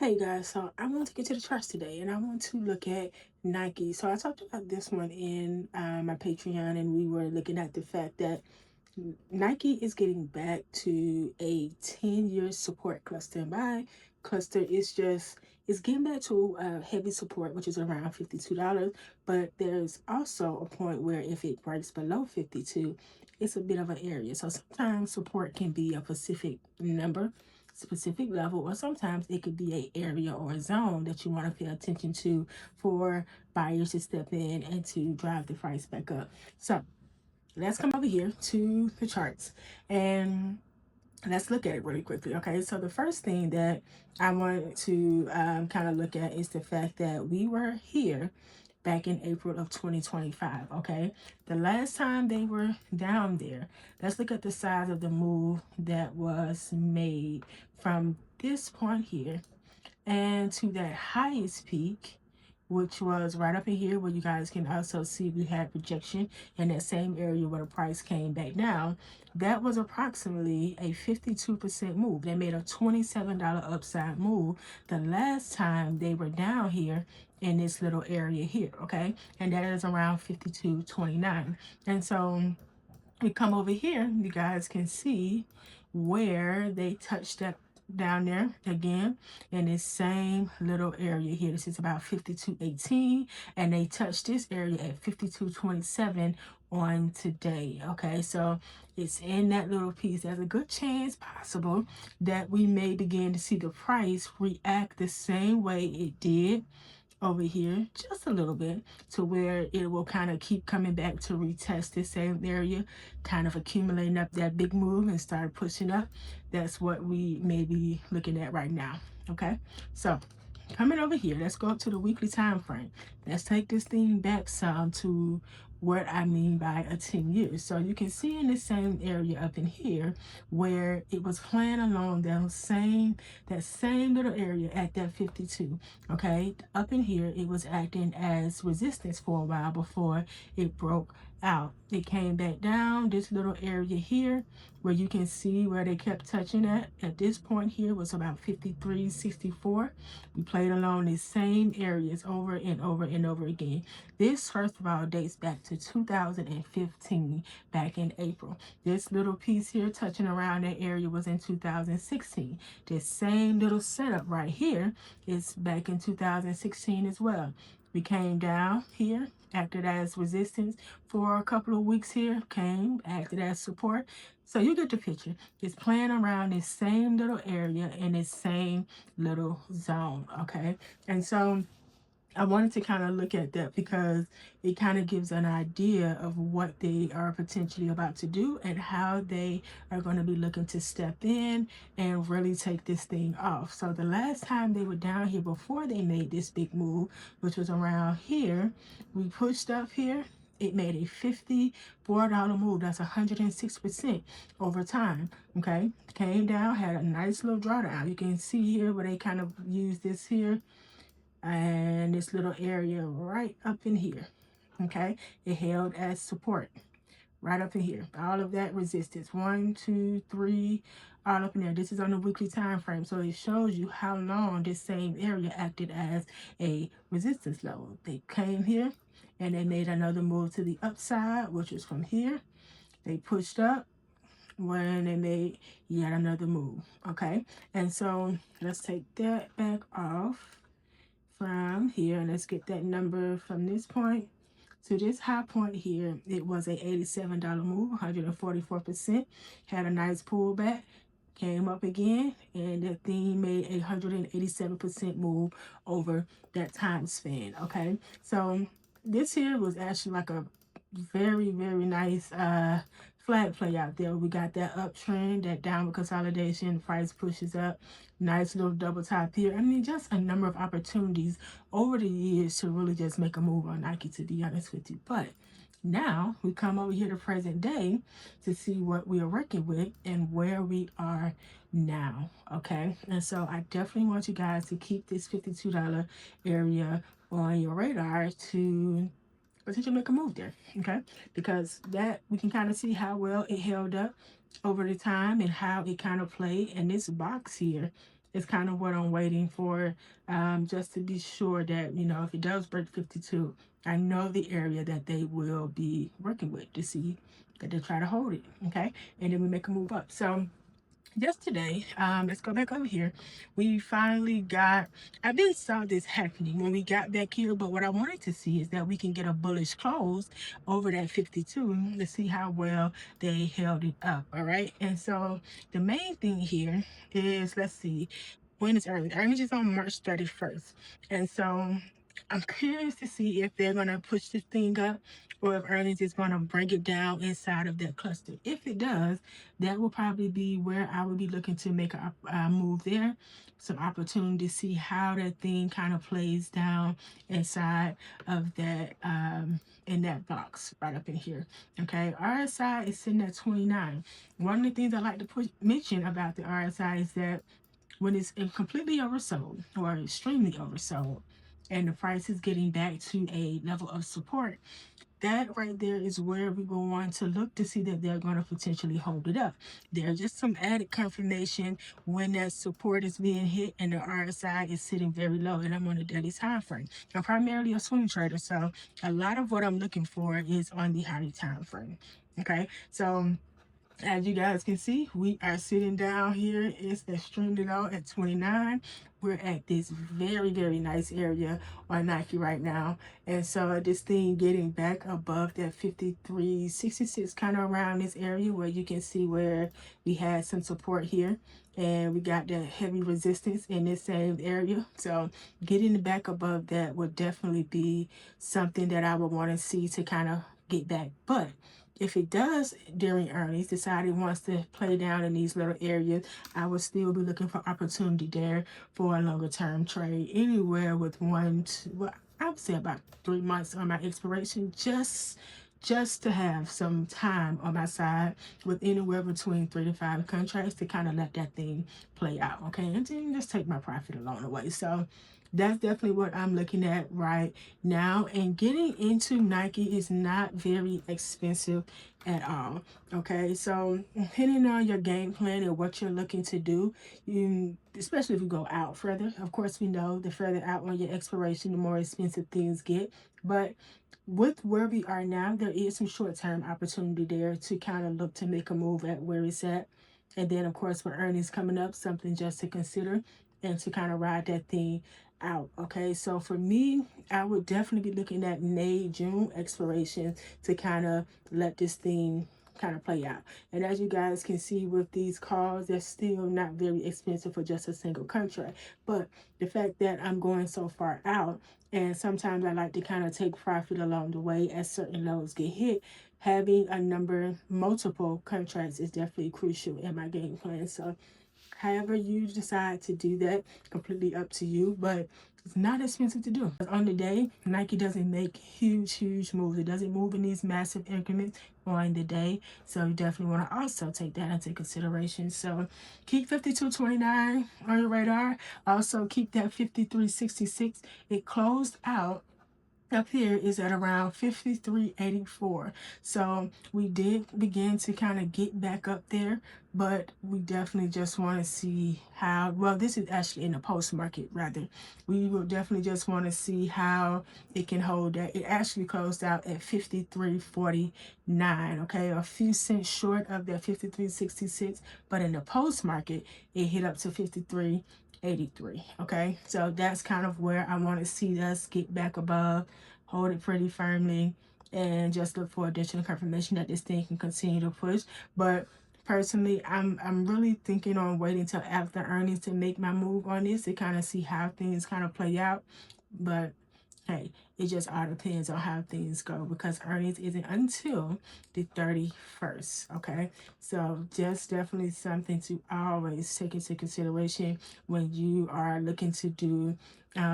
Hey guys, so I want to get to the charts today and I want to look at Nike. So I talked about this one in my Patreon, and we were looking at the fact that Nike is getting back to a 10-year support cluster. And by cluster, it's getting back to heavy support, which is around $52. But there's also a point where if it breaks below 52, it's a bit of an area. So sometimes support can be a specific number, specific level, or sometimes it could be a area or a zone that you want to pay attention to for buyers to step in and to drive the price back up. So let's come over here to the charts and let's look at it really quickly. Okay, so the first thing that I wanted to kind of look at is the fact that we were here back in April of 2025. Okay, the last time they were down there, let's look at the size of the move that was made from this point here and to that highest peak, which was right up in here, where you guys can also see we had projection in that same area where the price came back down. That was approximately a 52% move. They made a $27 upside move the last time they were down here in this little area here. Okay, and that is around 52.29. And so we come over here, you guys can see where they touched that down there again in this same little area here. This is about 52.18, and they touched this area at 52.27 on today. Okay, so it's in that little piece. There's a good chance possible that we may begin to see the price react the same way it did over here just a little bit, to where it will kind of keep coming back to retest this same area, kind of accumulating up that big move and start pushing up. That's what we may be looking at right now. Okay, so coming over here, let's go up to the weekly time frame. Let's take this thing back some to what I mean by a 10 years. So you can see in the same area up in here where it was playing along that same little area at that 52. Okay, up in here it was acting as resistance for a while before it broke out. It came back down this little area here where you can see where they kept touching at this point here was about 53.64. We played along these same areas over and over and over again. This, first of all, dates back to 2015, back in April. This little piece here touching around that area was in 2016. This same little setup right here is back in 2016 as well. We came down here, acted as resistance for a couple of weeks here, acted as support. So you get the picture. It's playing around this same little area in this same little zone, okay? And so I wanted to kind of look at that because it kind of gives an idea of what they are potentially about to do and how they are going to be looking to step in and really take this thing off. So the last time they were down here before they made this big move, which was around here, we pushed up here. It made a $54 move. That's 106% over time. Okay, came down, had a nice little drawdown. You can see here where they kind of use this here and this little area right up in here. Okay, it held as support right up in here. All of that resistance, 1, 2, 3, all up in there. This is on the weekly time frame, so it shows you how long this same area acted as a resistance level. They came here and they made another move to the upside, which is from here. They pushed up when they made yet another move. Okay, and so let's take that back off from here, and let's get that number from this point to this high point here. It was a $87 move, 144%. Had a nice pullback, came up again, and the thing made a 187% move over that time span. Okay, so this here was actually like a very, very nice flag play out there. We got that uptrend, that downward consolidation, price pushes up, nice little double top here. I mean, just a number of opportunities over the years to really just make a move on Nike, to be honest with you. But now we come over here to present day to see what we are working with and where we are now. Okay, and so I definitely want you guys to keep this $52 area on your radar to potentially make a move there. Okay, because that we can kind of see how well it held up over the time and how it kind of played in this box here is kind of what I'm waiting for, just to be sure that, if it does break 52, I know the area that they will be working with to see that they try to hold it. Okay. And then we make a move up. So yesterday, let's go back over here. We finally got, I've been saw this happening when we got back here, but what I wanted to see is that we can get a bullish close over that 52 to see how well they held it up. All right. And so the main thing here is, let's see, when is earnings? Earnings is on March 31st. And so I'm curious to see if they're going to push this thing up or if earnings is going to bring it down inside of that cluster. If it does, that will probably be where I would be looking to make a move there. Some opportunity to see how that thing kind of plays down inside of that, in that box right up in here. Okay, RSI is sitting at 29. One of the things I like to mention about the RSI is that when it's completely oversold or extremely oversold, and the price is getting back to a level of support, that right there is where we go on to look to see that they're going to potentially hold it up. There's just some added confirmation when that support is being hit and the RSI is sitting very low, and I'm on the daily time frame. I'm primarily a swing trader, so a lot of what I'm looking for is on the higher time frame. Okay, so as you guys can see, we are sitting down here. It's extremely low at 29. We're at this very, very nice area on Nike right now. And so this thing getting back above that 53.66, kind of around this area where you can see where we had some support here. And we got that heavy resistance in this same area. So getting back above that would definitely be something that I would want to see to kind of get back. But if it does during earnings decide it wants to play down in these little areas, I would still be looking for opportunity there for a longer term trade, anywhere with well, I would say about 3 months on my expiration, just to have some time on my side with anywhere between 3 to 5 contracts to kind of let that thing play out. Okay, and then just take my profit along the way. So that's definitely what I'm looking at right now. And getting into Nike is not very expensive at all. Okay, so depending on your game plan and what you're looking to do, especially if you go out further, of course we know the further out on your expiration, the more expensive things get. But with where we are now, there is some short-term opportunity there to kind of look to make a move at where it's at. And then of course for earnings coming up, something just to consider and to kind of ride that thing out. Okay, so for me, I would definitely be looking at May, June expiration to kind of let this thing kind of play out. And as you guys can see with these calls, they're still not very expensive for just a single contract. But the fact that I'm going so far out, and sometimes I like to kind of take profit along the way as certain lows get hit, having multiple contracts is definitely crucial in my game plan. So however you decide to do that, completely up to you, but it's not expensive to do. On the day, Nike doesn't make huge moves. It doesn't move in these massive increments on the day. So you definitely want to also take that into consideration. So keep 52.29 on your radar. Also keep that 53.66. It closed out up here is at around 53.84. So we did begin to kind of get back up there, but we definitely just want to see how, well, this is actually in the post market rather. We will definitely just want to see how it can hold that. It actually closed out at 53.49, okay, a few cents short of that 53.66, but in the post market it hit up to 53.83. Okay, so that's kind of where I want to see us get back above, hold it pretty firmly, and just look for additional confirmation that this thing can continue to push. But personally, I'm really thinking on waiting till after earnings to make my move on this to kind of see how things kind of play out. But hey, it just all depends on how things go because earnings isn't until the 31st. Okay, so just definitely something to always take into consideration when you are looking to do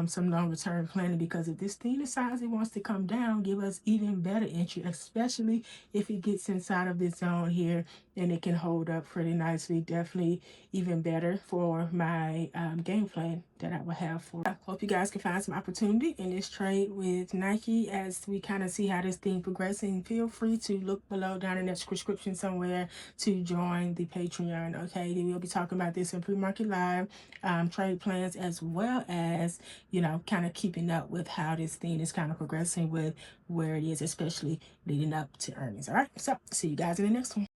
some longer term planning, because if this thing decides it wants to come down, give us even better entry, especially if it gets inside of this zone here and it can hold up pretty nicely. Definitely even better for my game plan that I will have for. I hope you guys can find some opportunity in this trade with with Nike as we kind of see how this thing progressing. Feel free to look below down in that description somewhere to join the Patreon. Okay, we'll be talking about this in pre-market live, trade plans, as well as, you know, kind of keeping up with how this thing is kind of progressing with where it is, especially leading up to earnings. All right, so see you guys in the next one.